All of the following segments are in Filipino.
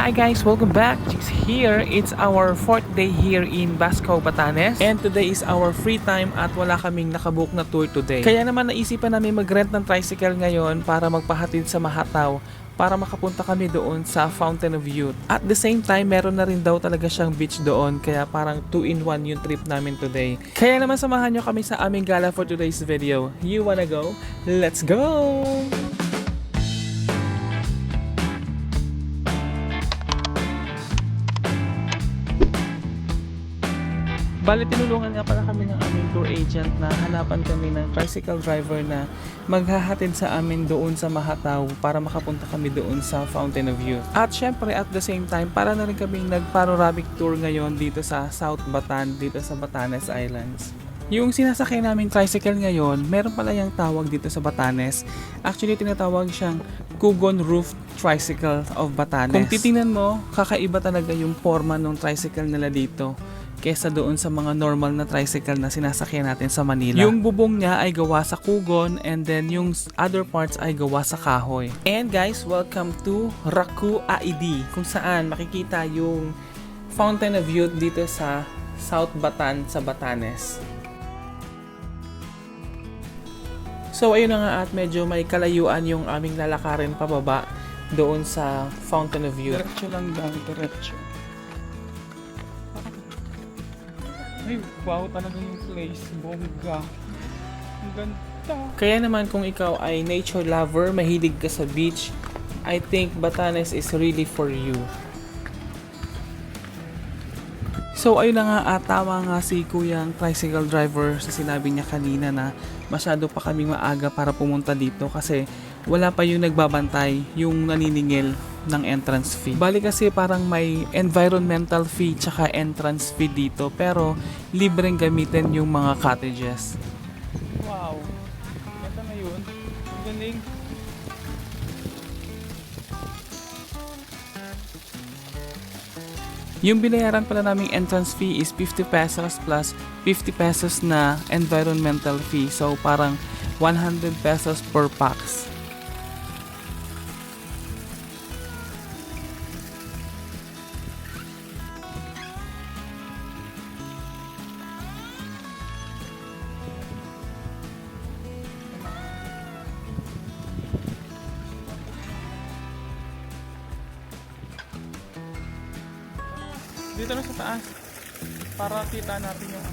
Hi guys, welcome back. Jigs here. It's our fourth day here in Basco, Batanes. And today is our free time at wala kaming nakabook na tour today. Kaya naman naisipan namin mag-rent ng tricycle ngayon para magpahatid sa Mahataw para makapunta kami doon sa Fountain of Youth. At the same time, meron na rin daw talaga siyang beach doon kaya parang 2-in-1 yung trip namin today. Kaya naman samahan nyo kami sa aming gala for today's video. You wanna go? Let's go! Bale, tinulungan nga pala kami ng aming tour agent na hanapan kami ng tricycle driver na maghahatid sa amin doon sa Mahataw para makapunta kami doon sa Fountain of Youth. At syempre at the same time, para na rin kaming nag-panoramic tour ngayon dito sa South Batan, dito sa Batanes Islands. Yung sinasakay namin tricycle ngayon, meron pala yung tawag dito sa Batanes. Actually, tinatawag siyang Kugon Roof Tricycle of Batanes. Kung titingnan mo, kakaiba talaga yung forma ng tricycle nila dito kesa doon sa mga normal na tricycle na sinasakyan natin sa Manila. Yung bubong niya ay gawa sa kugon and then yung other parts ay gawa sa kahoy. And guys, welcome to Raku AID kung saan makikita yung Fountain of Youth dito sa South Batan sa Batanes. So ayun na nga at medyo may kalayuan yung aming lalakarin pababa doon sa Fountain of Youth. Diretso lang daw, diretso. Ay, wow talaga yung place. Bongga. Ang ganda. Kaya naman kung ikaw ay nature lover, mahilig ka sa beach, I think Batanes is really for you. So ayun na nga at tama nga si kuyang tricycle driver sa sinabi niya kanina na masyado pa kaming maaga para pumunta dito kasi wala pa yung nagbabantay, yung naniningil ng entrance fee. Bali kasi parang may environmental fee tsaka entrance fee dito pero libreng gamitin yung mga cottages. Wow! Ganda na yun. Ang galing. Yung binayaran pala naming entrance fee is 50 pesos plus 50 pesos na environmental fee. So parang 100 pesos per pax. Dito na sa taas para kita natin yung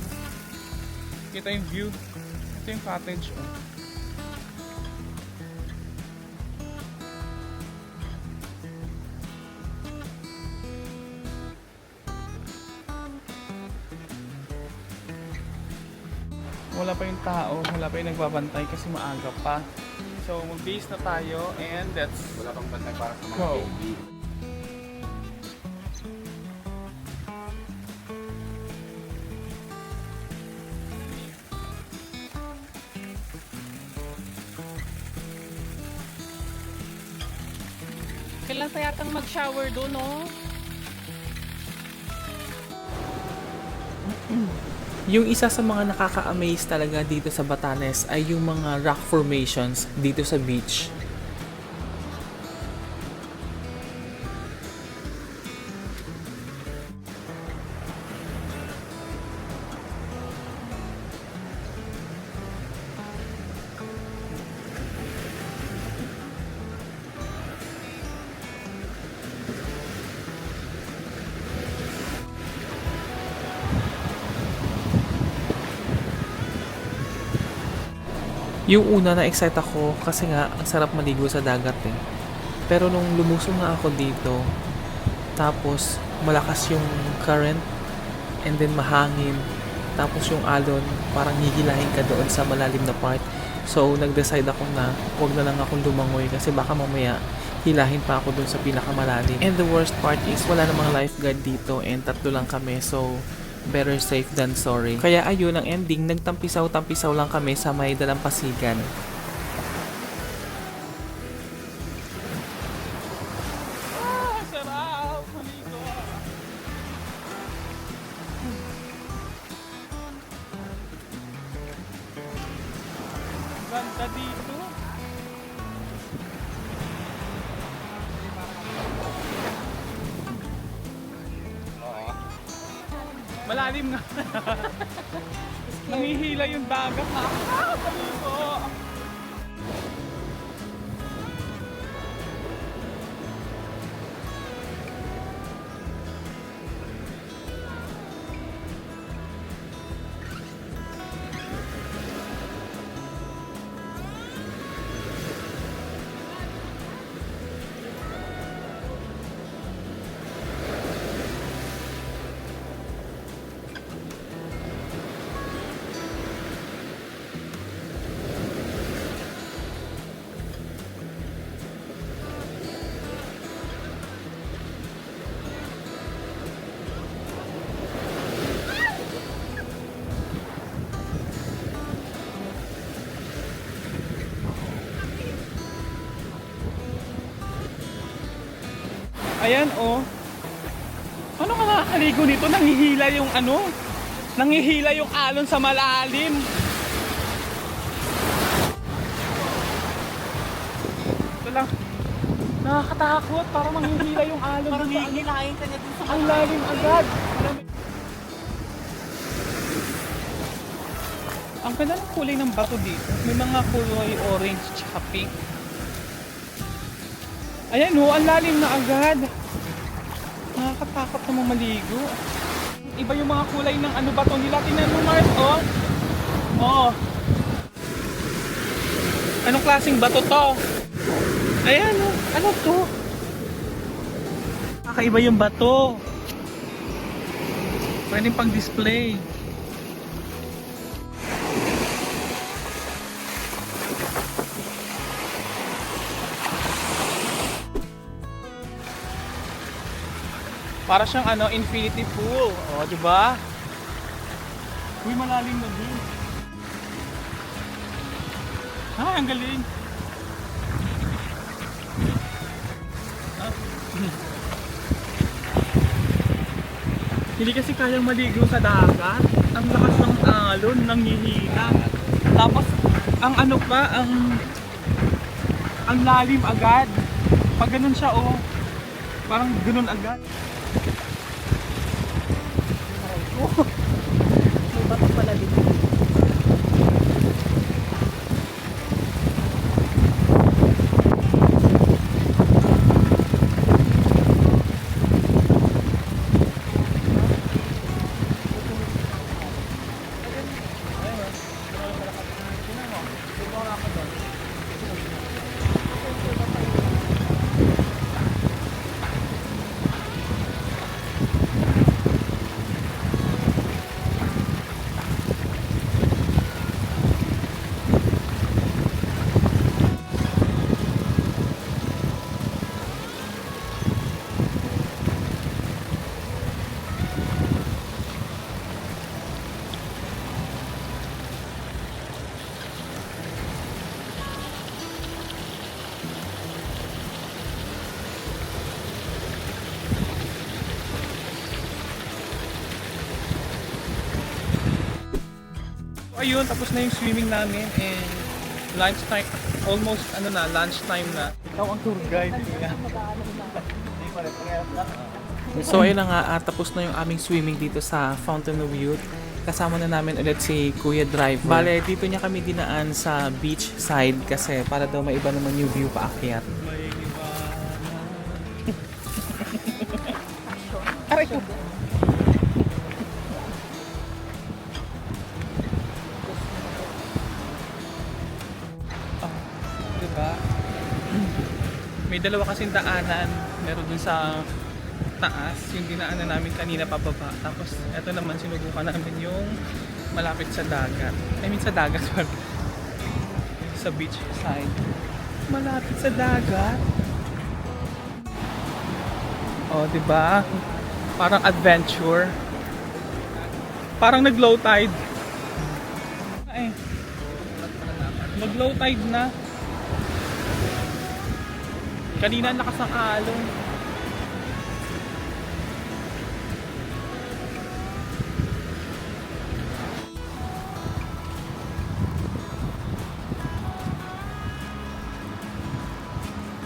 kita yung view. Ito yung cottage Wala pa yung tao, wala pa yung nagbabantay kasi maaga pa. So mag-base na tayo and that's Wala pang bantay para sa mga go. baby. Kailan pa yatang mag-shower doon, no? Yung isa sa mga nakaka-amaze talaga dito sa Batanes ay yung mga rock formations dito sa beach. Yung una na-excite ako kasi nga ang sarap maligo sa dagat eh. Pero nung lumusong na ako dito, tapos malakas yung current and then mahangin, tapos yung alon, parang hihilahin ka doon sa malalim na part. So nag-decide ako na huwag na lang akong lumangoy kasi baka mamaya hilahin pa ako doon sa pinakamalalim. And the worst part is wala namang lifeguard dito and tatlo lang kami, so better safe than sorry. Kaya ayun ang ending, nagtampisaw-tampisaw lang kami sa may dalampasigan. Sarap! Maligo! Ganda dito! Malalim nga. Nangihila yung dagat. Nakakaligo. Ayan oh. Ano ka nakakaligo nito? Nangihila yung ano? Nangihila yung alon sa malalim. Ito lang. Nakakatakot. Parang manghihila yung alon. Parang hihilahin ka niya dun sa Ang lalim agad. Ang ganda ng kulay ng bato dito. May mga kulay orange tsaka pink. Ayan oh, ang lalim na agad. Nakakatakot namang maligo. Iba yung mga kulay ng ano bato nila. Tingnan mo Mars, oh. Oh. Anong klaseng bato to? Ayan oh, ano to? Kakaiba yung bato. Pwedeng pang display. Para siyang ano, infinity pool. O, di ba? Uy, malalim na din. Ay, ang galing. Ah. Hindi kasi kayang maligo sa dagat. Ang lakas ng alon, nanghihina. Tapos, ang ano pa, ang lalim agad. Pag ganun siya, oh. Parang ganun agad. may bato pala dito. Ayun, tapos na yung swimming namin and lunchtime, almost ano na, lunchtime na. Ikaw ang tour guide. So ayun na nga, tapos na yung aming swimming dito sa Fountain of Youth. Kasama na namin ulit si Kuya Driver. Bale, dito niya kami dinaan sa beach side kasi para daw maiba naman yung view paakyat. Aray ko! Diba? May dalawa kasing daanan. Meron dun sa taas, yung dinaanan namin kanina pababa. Tapos eto naman sinubukan namin yung malapit sa dagat. I mean sa dagat, sa beach side. Malapit sa dagat. Oh, 'di ba? Parang adventure. Parang nag-low tide. Ay. Nag-low tide na. Kanina ang lakas ng alon.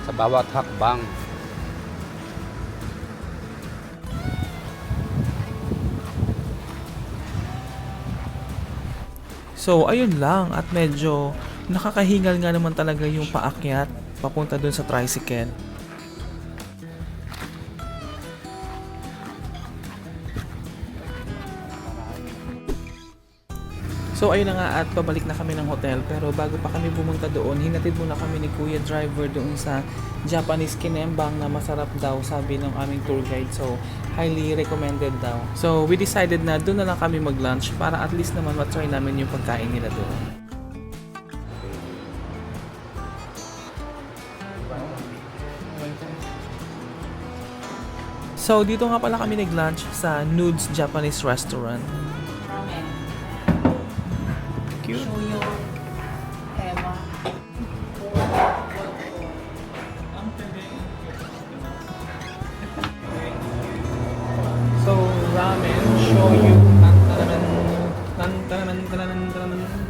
Sa bawat hakbang, So, ayun lang at medyo nakakahingal nga naman talaga yung paakyat papunta dun sa tricycle. So ayun na nga at pabalik na kami ng hotel, pero bago pa kami pumunta doon, hinatid muna kami ni Kuya Driver doon sa Japanese kinembang na masarap daw, sabi ng aming tour guide. So highly recommended daw. So we decided na doon na lang kami mag-lunch para at least naman matry namin yung pagkain nila doon. So dito nga pala kami nag-lunch sa Nudes Japanese Restaurant. Ramen. Cute. Shoyo. Ema. So, ramen, shoyu,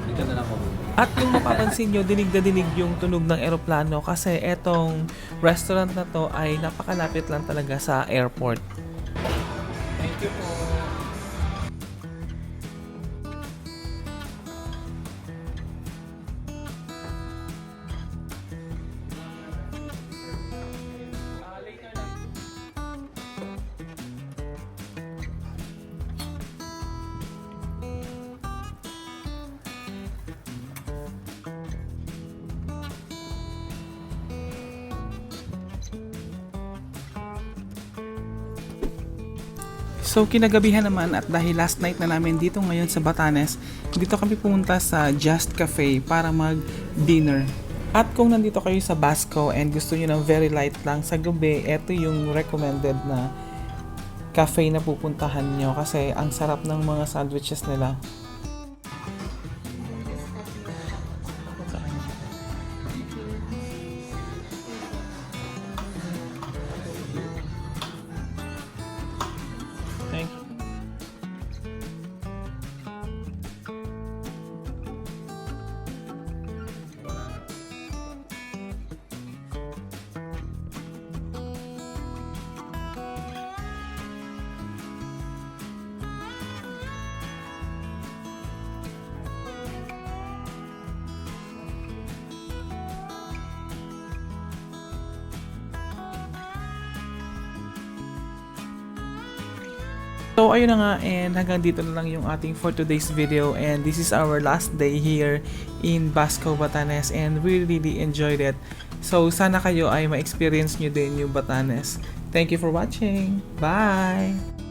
Dito na lang ako. At kung mapapansin nyo, dinig na dinig yung tunog ng eroplano kasi etong restaurant na to ay napakalapit lang talaga sa airport. Thank you po. So kinagabihan naman at dahil last night na namin dito ngayon sa Batanes, dito kami pumunta sa Just Cafe para mag-dinner. At kung nandito kayo sa Basco and gusto niyo ng very light lang sa gabi, eto yung recommended na cafe na pupuntahan nyo kasi ang sarap ng mga sandwiches nila. Thank you. So ayun na nga, and hanggang dito na lang yung ating for today's video, and this is our last day here in Basco, Batanes, and we really enjoyed it. So sana kayo ay ma-experience nyo din yung Batanes. Thank you for watching. Bye!